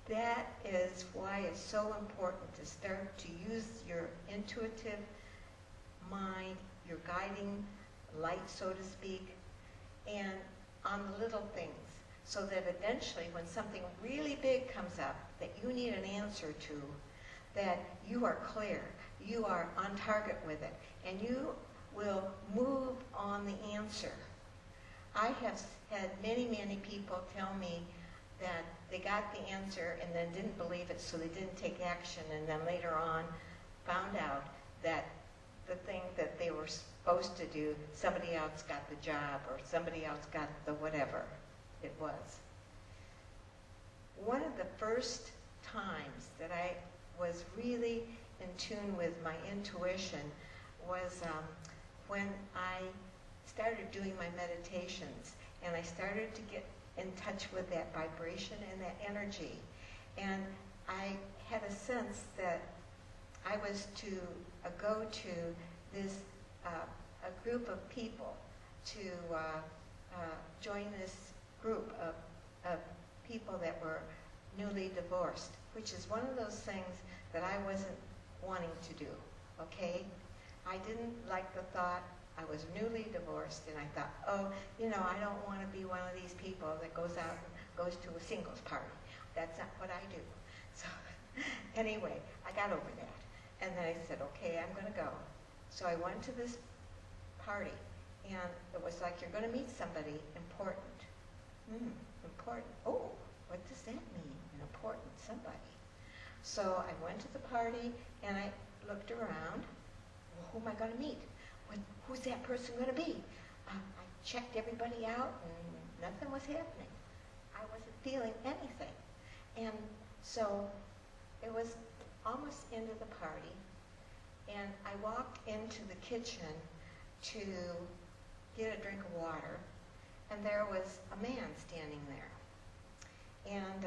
that is why it's so important to start to use your intuitive mind, your guiding light, so to speak, and on the little things, so that eventually when something really big comes up that you need an answer to, that you are clear, you are on target with it, and you will move on the answer. I have had many, many people tell me that they got the answer and then didn't believe it, so they didn't take action, and then later on found out that the thing that they were supposed to do, somebody else got the job, or somebody else got the whatever it was. One of the first times that I was really in tune with my intuition was when I started doing my meditations, and I started to get in touch with that vibration and that energy. And I had a sense that I was to go to this a group of people to join this group of people that were newly divorced, which is one of those things that I wasn't wanting to do, okay? I didn't like the thought. I was newly divorced, and I thought, oh, you know, I don't want to be one of these people that goes out and goes to a singles party. That's not what I do. So anyway, I got over that. And then I said, okay, I'm going to go. So I went to this party, and it was like, you're going to meet somebody important. Important. Oh, what does that mean, an important somebody? So I went to the party, and I looked around. Well, who am I going to meet? Who's that person going to be? I checked everybody out, and nothing was happening. I wasn't feeling anything. And so it was almost into the party, and I walked into the kitchen to get a drink of water, and there was a man standing there. And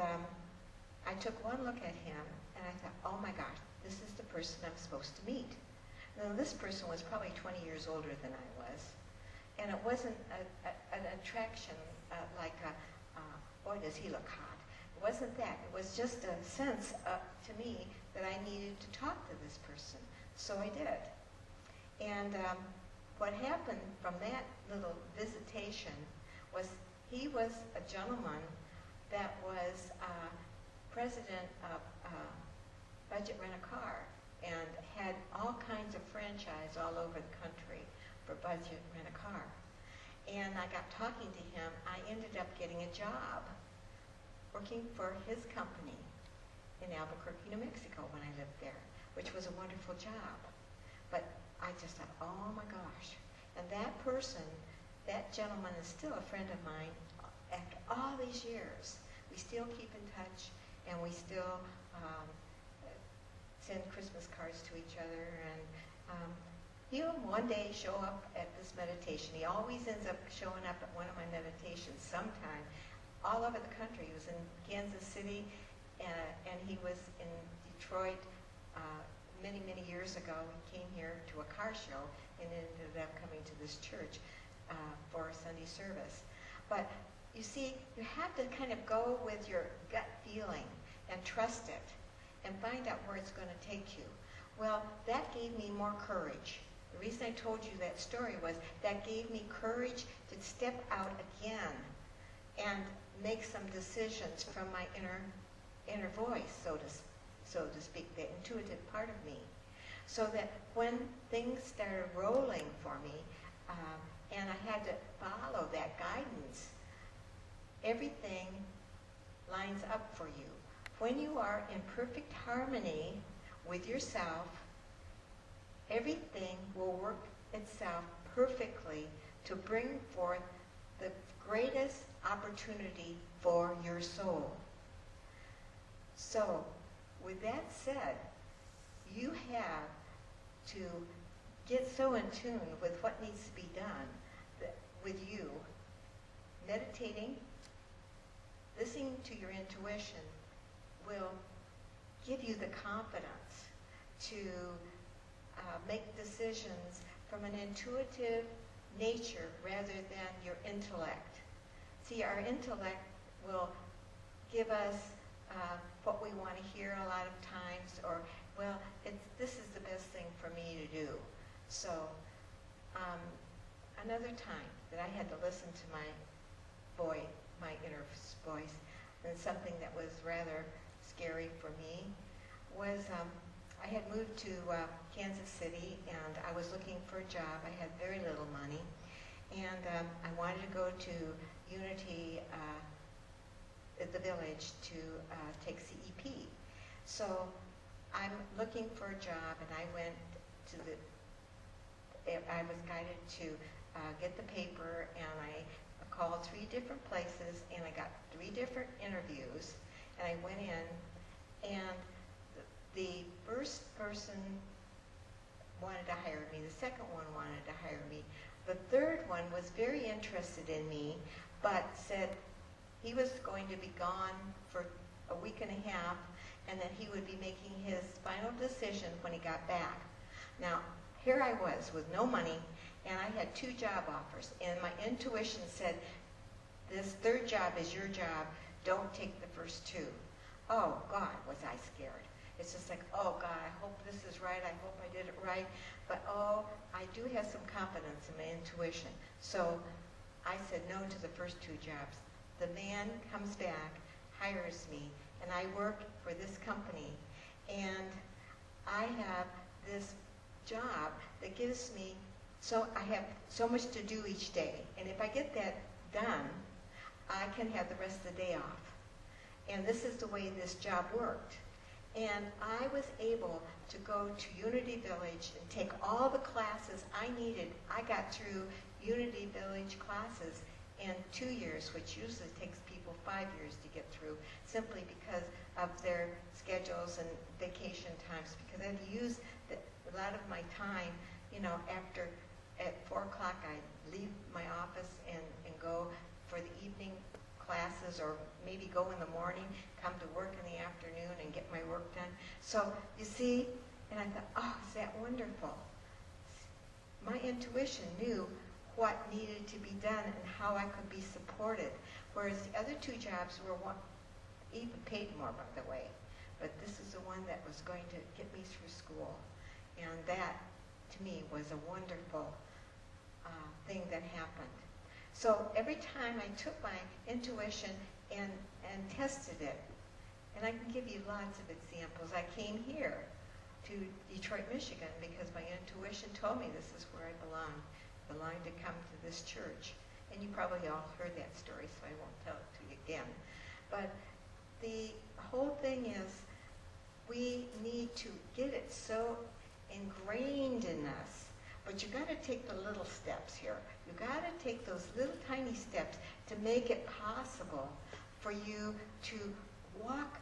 I took one look at him, and I thought, oh my gosh, this is the person I'm supposed to meet. Now, this person was probably 20 years older than I was, and it wasn't an attraction like, boy, does he look hot. It wasn't that. It was just a sense to me that I needed to talk to this person. So I did. And what happened from that little visitation was he was a gentleman that was president of Budget Rent-A-Car, and had all kinds of franchise all over the country for Budget Rent-A-Car. And I got talking to him. I ended up getting a job working for his company in Albuquerque, New Mexico when I lived there, which was a wonderful job. But I just thought, oh my gosh. And that person, that gentleman is still a friend of mine after all these years. We still keep in touch, and we still send Christmas cards to each other, and he'll one day show up at this meditation. He always ends up showing up at one of my meditations sometime, all over the country. He was in Kansas City, and he was in Detroit many, many years ago. He came here to a car show and ended up coming to this church for a Sunday service. But you see, you have to kind of go with your gut feeling and trust it, and find out where it's going to take you. Well, that gave me more courage. The reason I told you that story was that gave me courage to step out again and make some decisions from my inner voice, so to speak, the intuitive part of me. So that when things started rolling for me, and I had to follow that guidance, everything lines up for you. When you are in perfect harmony with yourself, everything will work itself perfectly to bring forth the greatest opportunity for your soul. So, with that said, you have to get so in tune with what needs to be done with you, meditating, listening to your intuition, will give you the confidence to make decisions from an intuitive nature rather than your intellect. See, our intellect will give us what we want to hear a lot of times, or, well, this is the best thing for me to do. So another time that I had to listen to my inner voice, and something that was rather scary for me was I had moved to Kansas City, and I was looking for a job. I had very little money, and I wanted to go to Unity at the village to take CEP. So I'm looking for a job, and I went to I was guided to get the paper, and I called 3 different places, and I got 3 different interviews, and I went in, and the first person wanted to hire me, the second one wanted to hire me, the third one was very interested in me, but said he was going to be gone for a week and a half, and that he would be making his final decision when he got back. Now, here I was with no money, and I had 2 job offers, and my intuition said, this third job is your job, don't take the first 2. Oh, God, was I scared. It's just like, oh, God, I hope this is right, I hope I did it right, but oh, I do have some confidence in my intuition. So I said no to the first 2 jobs. The man comes back, hires me, and I work for this company, and I have this job that gives me, so I have so much to do each day, and if I get that done, I can have the rest of the day off. And this is the way this job worked. And I was able to go to Unity Village and take all the classes I needed. I got through Unity Village classes in 2 years, which usually takes people 5 years to get through, simply because of their schedules and vacation times, because I've used a lot of my time, after at 4 o'clock I leave my office and go for the evening classes, or maybe go in the morning, come to work in the afternoon and get my work done. So you see, and I thought, oh, is that wonderful? My intuition knew what needed to be done and how I could be supported, whereas the other 2 jobs were even paid more, by the way. But this is the one that was going to get me through school. And that, to me, was a wonderful thing that happened. So every time I took my intuition and tested it, and I can give you lots of examples. I came here to Detroit, Michigan, because my intuition told me this is where I belong. I belong to come to this church. And you probably all heard that story, so I won't tell it to you again. But the whole thing is, we need to get it so ingrained in us. But you got to take the little steps here. You got to take those little tiny steps to make it possible for you to walk